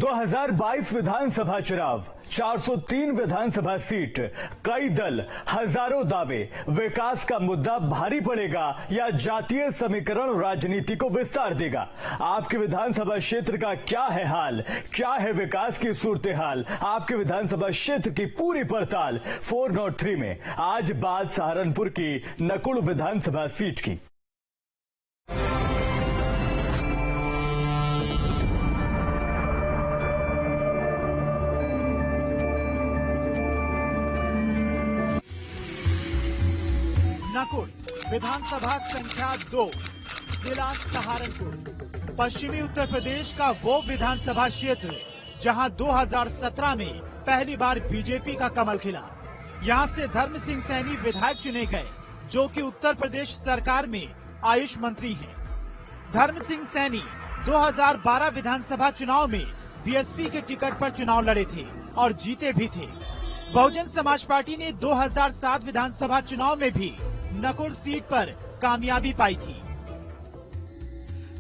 2022 विधानसभा चुनाव, 403 विधानसभा सीट, कई दल, हजारों दावे, विकास का मुद्दा भारी पड़ेगा या जातीय समीकरण राजनीति को विस्तार देगा? आपके विधानसभा क्षेत्र का क्या है हाल? क्या है विकास की सूरत हाल? आपके विधानसभा क्षेत्र की पूरी पड़ताल 403 में। आज बात सहारनपुर की नकुड़ विधानसभा सीट की। नकुड़ विधानसभा संख्या 2, जिला सहारनपुर, पश्चिमी उत्तर प्रदेश का वो विधानसभा क्षेत्र जहां 2017 में पहली बार बीजेपी का कमल खिला। यहां से धर्म सिंह सैनी विधायक चुने गए, जो कि उत्तर प्रदेश सरकार में आयुष मंत्री हैं। धर्म सिंह सैनी 2012 विधानसभा चुनाव में बीएसपी के टिकट पर चुनाव लड़े थे और जीते भी थे। बहुजन समाज पार्टी ने 2007 विधानसभा चुनाव में भी नकुड़ सीट पर कामयाबी पाई थी।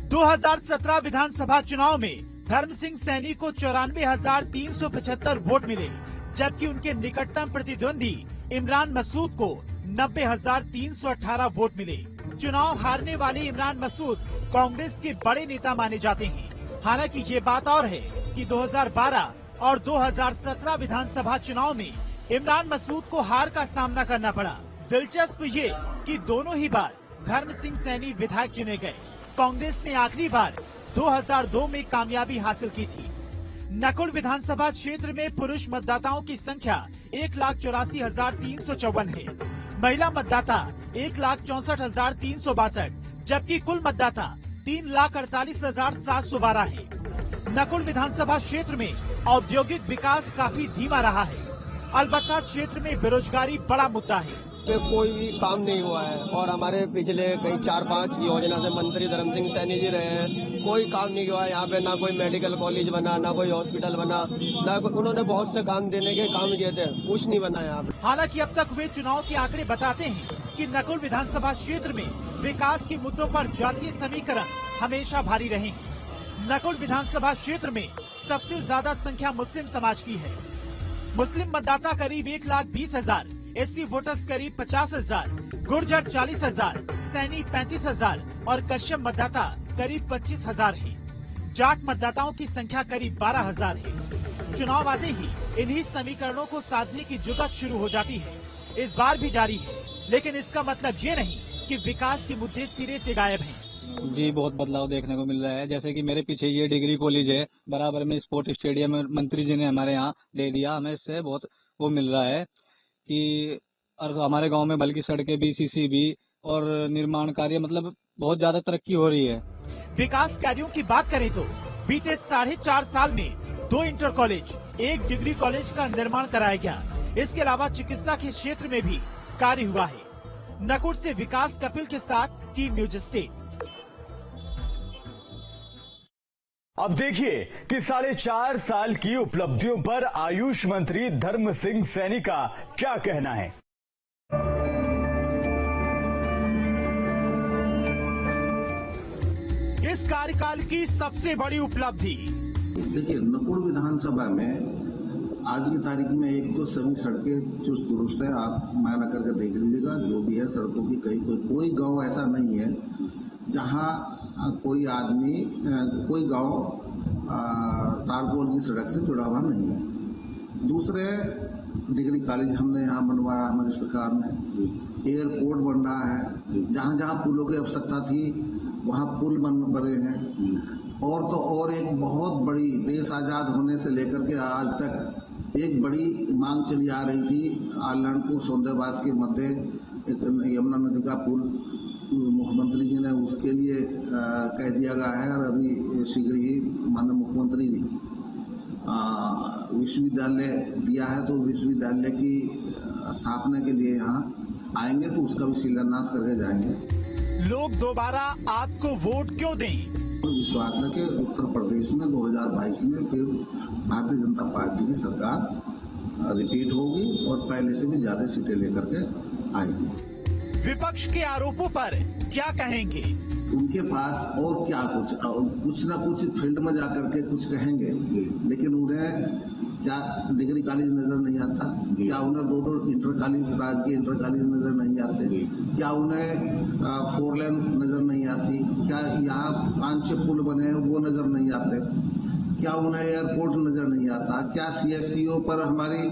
2017 विधानसभा चुनाव में धर्म सिंह सैनी को 94,375 वोट मिले, जबकि उनके निकटतम प्रतिद्वंदी इमरान मसूद को 90,318 वोट मिले। चुनाव हारने वाले इमरान मसूद कांग्रेस के बड़े नेता माने जाते हैं। हालांकि ये बात और है कि 2012 और 2017 विधानसभा चुनाव में इमरान मसूद को हार का सामना करना पड़ा। दिलचस्प ये कि दोनों ही बार धर्म सिंह सैनी विधायक चुने गए। कांग्रेस ने आखिरी बार 2002 में कामयाबी हासिल की थी। नकुड़ विधानसभा क्षेत्र में पुरुष मतदाताओं की संख्या 1,84,354 है। महिला मतदाता 1,64,362, जबकि कुल मतदाता 3,48,712 है। नकुड़ विधानसभा क्षेत्र में औद्योगिक विकास काफी धीमा रहा है। अलबत्ता क्षेत्र में बेरोजगारी बड़ा मुद्दा है। कोई भी काम नहीं हुआ है और हमारे पिछले कई 4-5 योजना से मंत्री धर्म सिंह सैनी जी रहे हैं, कोई काम नहीं हुआ है। यहाँ पे ना कोई मेडिकल कॉलेज बना, ना कोई हॉस्पिटल बना, ना उन्होंने बहुत से काम देने के काम किए थे, कुछ नहीं बना यहाँ पे। हालांकि अब तक हुए चुनाव के आंकड़े बताते हैं कि नकुड़ विधानसभा क्षेत्र में विकास के मुद्दों पर जातीय समीकरण हमेशा भारी रहे हैं। नकुड़ विधानसभा क्षेत्र में सबसे ज्यादा संख्या मुस्लिम समाज की है। मुस्लिम मतदाता करीब 1,20,000, एससी वोटर्स करीब 50,000, गुर्जर 40,000, सैनी 35,000 और कश्यप मतदाता करीब 25,000 है। जाट मतदाताओं की संख्या करीब 12,000 है। चुनाव आते ही इन्हीं समीकरणों को साधने की जुगत शुरू हो जाती है। इस बार भी जारी है, लेकिन इसका मतलब ये नहीं कि विकास के मुद्दे सिरे से गायब हैं। जी, बहुत बदलाव देखने को मिल रहा है। जैसे कि मेरे पीछे ये डिग्री कॉलेज है, बराबर में स्पोर्ट स्टेडियम मंत्री जी ने हमारे यहाँ दे दिया। हमें इससे बहुत वो मिल रहा है कि और हमारे गांव में बल्कि सड़कें भी, सीसी भी और निर्माण कार्य मतलब बहुत ज्यादा तरक्की हो रही है। विकास कार्यों की बात करें तो बीते 4.5 साल में 2 इंटर कॉलेज, 1 डिग्री कॉलेज का निर्माण कराया गया। इसके अलावा चिकित्सा के क्षेत्र में भी कार्य हुआ है। नकुड़ से विकास कपिल के साथ टीम न्यूज स्टेट। अब देखिए कि 4.5 साल की उपलब्धियों पर आयुष मंत्री धर्म सिंह सैनी का क्या कहना है। इस कार्यकाल की सबसे बड़ी उपलब्धि। देखिए, नकुड़ विधानसभा में आज की तारीख में एक तो सभी सड़कें चुस्त दुरुस्त है। आप मायना करके देख लीजिएगा, जो भी है सड़कों की कोई गांव ऐसा नहीं है जहां कोई आदमी, कोई गांव तारकोल की सड़क से जुड़ा हुआ नहीं है। दूसरे, डिग्री कॉलेज हमने यहाँ बनवाया, हमारी सरकार ने। एयरपोर्ट बन रहा है, जहाँ जहाँ पुलों की आवश्यकता थी वहाँ पुल बने हैं। और तो और एक बहुत बड़ी, देश आजाद होने से लेकर के आज तक एक बड़ी मांग चली आ रही थी, आलनपुर सौंदेबास के मध्य एक यमुना नदी का पुल मुख्यमंत्री जी ने उसके लिए कह दिया गया है और अभी शीघ्र ही माननीय मुख्यमंत्री जी विश्वविद्यालय दिया है, तो विश्वविद्यालय की स्थापना के लिए यहाँ आएंगे तो उसका भी शिलान्यास करके जाएंगे। लोग दोबारा आपको वोट क्यों दें? विश्वास है कि उत्तर प्रदेश में 2022 में फिर भारतीय जनता पार्टी की सरकार रिपीट होगी और पहले से भी ज्यादा सीटें लेकर के आएगी। विपक्ष के आरोपों पर क्या कहेंगे? उनके पास और क्या कुछ ना कुछ फील्ड में जाकर के कुछ कहेंगे, लेकिन उन्हें क्या डिग्री कॉलेज नजर नहीं आता, क्या उन्हें दो इंटर कॉलेज, राजकीय इंटर कॉलेज नजर नहीं आते, क्या उन्हें 4 लेन नजर नहीं आती, क्या यहाँ 5-6 पुल बने हैं वो नजर नहीं आते, क्या उन्हें एयरपोर्ट नजर नहीं आता, क्या CSCO पर हमारी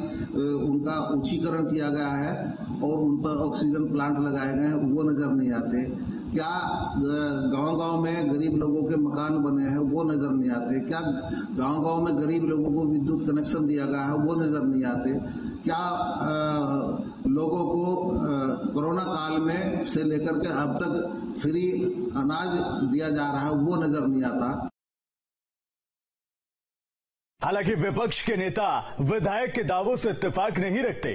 उनका ऊंचीकरण किया गया है और उन पर ऑक्सीजन प्लांट लगाए गए हैं वो नजर नहीं आते, क्या गांव-गांव में गरीब लोगों के मकान बने हैं वो नजर नहीं आते, क्या गांव-गांव में गरीब लोगों को विद्युत कनेक्शन दिया गया है वो नजर नहीं आते, क्या लोगों को कोरोना काल में से लेकर के अब तक फ्री अनाज दिया जा रहा है वो नजर नहीं आता। हालांकि विपक्ष के नेता विधायक के दावों से इत्तेफाक नहीं रखते।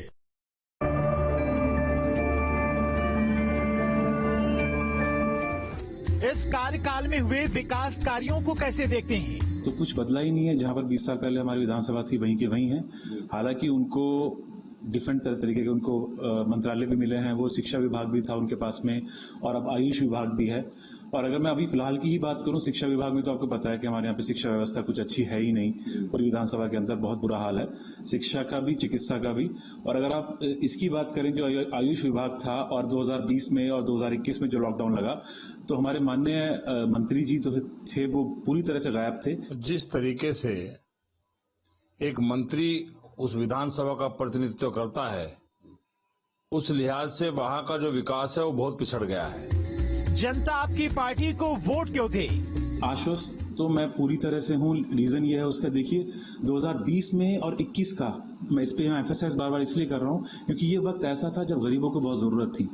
इस कार्यकाल में हुए विकास कार्यों को कैसे देखते हैं? तो कुछ बदला ही नहीं है। जहां पर 20 साल पहले हमारी विधानसभा थी वहीं के वहीं है। हालांकि उनको डिफरेंट तरीके के उनको मंत्रालय भी मिले हैं, वो शिक्षा विभाग भी था उनके पास में और अब आयुष विभाग भी है। और अगर मैं अभी फिलहाल की ही बात करूं, शिक्षा विभाग में तो आपको पता है कि हमारे यहाँ पे शिक्षा व्यवस्था कुछ अच्छी है ही नहीं। पूरी विधानसभा के अंदर बहुत बुरा हाल है, शिक्षा का भी, चिकित्सा का भी। और अगर आप इसकी बात करें जो आयुष विभाग था और 2020 में और 2021 में जो लॉकडाउन लगा, तो हमारे माननीय मंत्री जी तो थे वो पूरी तरह से गायब थे। जिस तरीके से एक मंत्री उस विधानसभा का प्रतिनिधित्व करता है, उस लिहाज से वहां का जो विकास है वो बहुत पिछड़ गया है। जनता आपकी पार्टी को वोट क्यों दे? आश्वस्त तो मैं पूरी तरह से हूँ। रीजन ये है उसका, देखिए 2020 में और 21 का, मैं इस पे एम्फेसाइज बार बार इसलिए कर रहा हूँ क्योंकि ये वक्त ऐसा था जब गरीबों को बहुत जरूरत थी।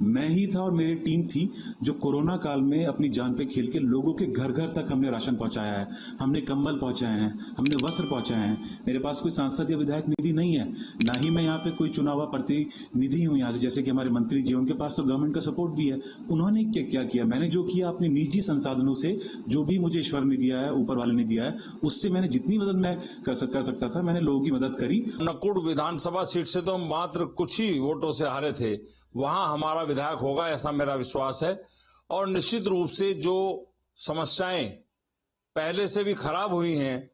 मैं ही था और मेरी टीम थी जो कोरोना काल में अपनी जान पे खेल के लोगों के घर घर तक हमने राशन पहुंचाया है, हमने कंबल पहुंचाए हैं, हमने वस्त्र पहुंचाए हैं। मेरे पास कोई सांसद या विधायक निधि नहीं है, ना ही मैं यहाँ पे कोई चुनाव प्रतिनिधि हूँ यहाँ से, जैसे कि हमारे मंत्री जी, उनके पास तो गवर्नमेंट का सपोर्ट भी है। उन्होंने क्या किया? मैंने जो किया अपने निजी संसाधनों से, जो भी मुझे ईश्वर ने दिया है, ऊपर वाले ने दिया है, उससे मैंने जितनी मदद मैं कर सकता था, मैंने लोगों की मदद करी। नकुड़ विधानसभा सीट से तो मात्र कुछ ही वोटों से हारे थे, वहां हमारा विधायक होगा ऐसा मेरा विश्वास है। और निश्चित रूप से जो समस्याएं पहले से भी खराब हुई हैं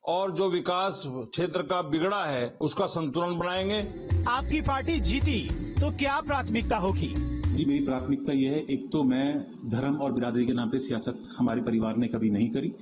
और जो विकास क्षेत्र का बिगड़ा है उसका संतुलन बनाएंगे। आपकी पार्टी जीती तो क्या प्राथमिकता होगी? जी, मेरी प्राथमिकता यह है, एक तो मैं धर्म और बिरादरी के नाम पे सियासत हमारे परिवार ने कभी नहीं करी।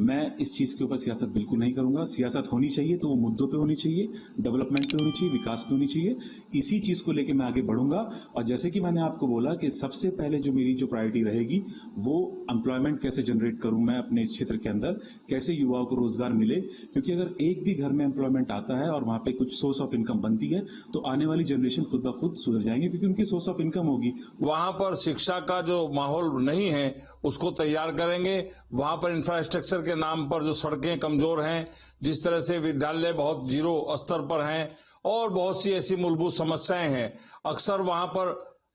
मैं इस चीज के ऊपर सियासत बिल्कुल नहीं करूंगा। सियासत होनी चाहिए तो वो मुद्दों पे होनी चाहिए, डेवलपमेंट पे होनी चाहिए, विकास पे होनी चाहिए। इसी चीज को लेके मैं आगे बढ़ूंगा। और जैसे कि मैंने आपको बोला कि सबसे पहले जो मेरी जो प्रायोरिटी रहेगी वो एम्प्लॉयमेंट कैसे जनरेट करूं मैं अपने क्षेत्र के अंदर, कैसे युवाओं को रोजगार मिले। क्योंकि अगर एक भी घर में एम्प्लॉयमेंट आता है और वहां पे कुछ सोर्स ऑफ इनकम बनती है तो आने वाली जनरेशन खुद ब खुद सुधर जाएंगे, क्योंकि उनकी सोर्स ऑफ इनकम होगी। वहां पर शिक्षा का जो माहौल नहीं है उसको तैयार करेंगे। वहां पर इंफ्रास्ट्रक्चर के नाम पर जो सड़कें कमजोर हैं, जिस तरह से विद्यालय बहुत जीरो स्तर पर हैं और बहुत सी ऐसी मूलभूत समस्याएं हैं, अक्सर वहां पर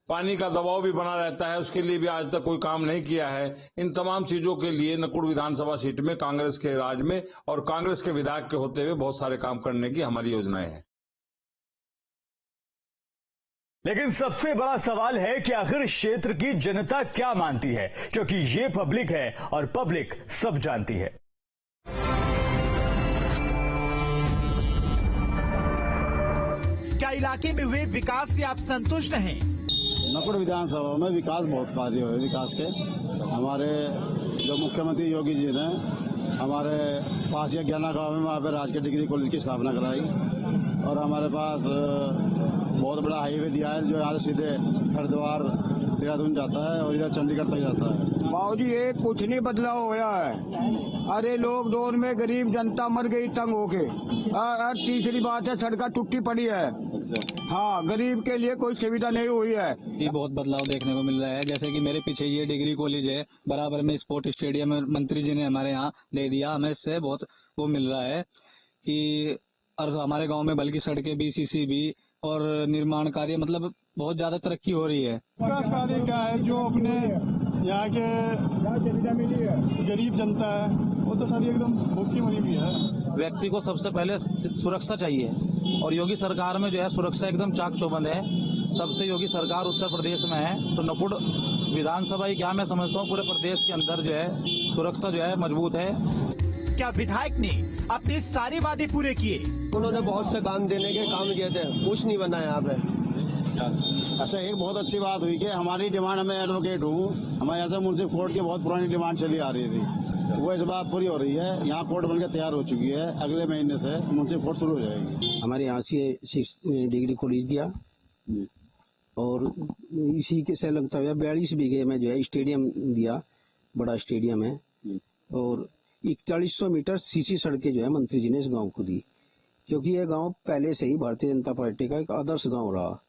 पानी का दबाव भी बना रहता है, उसके लिए भी आज तक कोई काम नहीं किया है। इन तमाम चीजों के लिए नकुड़ विधानसभा सीट में कांग्रेस के राज में और कांग्रेस के विधायक के होते हुए बहुत सारे काम करने की हमारी योजनाएं हैं। लेकिन सबसे बड़ा सवाल है कि आखिर क्षेत्र की जनता क्या मानती है, क्योंकि ये पब्लिक है और पब्लिक सब जानती है। क्या इलाके में हुए विकास से आप संतुष्ट हैं? नकुड़ विधानसभा में विकास बहुत कार्य हुए। विकास के हमारे जो मुख्यमंत्री योगी जी ने हमारे पास 11 गांव में वहाँ पे राजकीय डिग्री कॉलेज की स्थापना कराई और हमारे पास बहुत बड़ा हाईवे दिया है जो यहाँ से सीधे हरिद्वार देहरादून जाता है और इधर चंडीगढ़ तक जाता है। बाबूजी ये कुछ नहीं बदलाव होया है। अरे लॉकडाउन में गरीब जनता मर गई तंग होके। तीसरी बात है सड़क टूटी पड़ी है। हाँ, गरीब के लिए कोई सुविधा नहीं हुई है। ये बहुत बदलाव देखने को मिल रहा है। जैसे कि मेरे पीछे ये डिग्री कॉलेज है, बराबर में स्पोर्ट स्टेडियम मंत्री जी ने हमारे यहाँ दे दिया। हमें इससे बहुत वो मिल रहा है कि और हमारे गांव में बल्कि सड़कें भी, सीसी भी और निर्माण कार्य, मतलब बहुत ज्यादा तरक्की हो रही है। विकास कार्य क्या है, जो अपने यहाँ के गरीब जनता है वो तो सारी एकदम भूखी मरी हुई है। व्यक्ति को सबसे पहले सुरक्षा चाहिए और योगी सरकार में जो है सुरक्षा एकदम चाक चौबंद है। तब से योगी सरकार उत्तर प्रदेश में है, तो नकुड़ विधानसभा ही क्या, मैं समझता हूँ पूरे प्रदेश के अंदर जो है सुरक्षा जो है मजबूत है। क्या विधायक ने अपने सारे वादे पूरे किए? उन्होंने बहुत से काम देने के काम किए थे, कुछ नहीं बना यहाँ पे। अच्छा, एक बहुत अच्छी बात हुई कि हमारी डिमांड, मैं एडवोकेट हूँ, हमारे यहाँ से मुंसिफ कोर्ट की बहुत पुरानी डिमांड चली आ रही थी, वो इस बार पूरी हो रही है। यहाँ कोर्ट बनकर तैयार हो चुकी है, अगले महीने से मुंसिफ कोर्ट शुरू हो जाएगी। हमारे यहाँ से 6 डिग्री कॉलेज दिया और इसी के से लगता है 42 बीघे में जो है स्टेडियम दिया, बड़ा स्टेडियम है, और 4100 मीटर सीसी सड़कें जो है मंत्री जी ने इस गांव को दी, क्योंकि यह गांव पहले से ही भारतीय जनता पार्टी का एक आदर्श गांव रहा।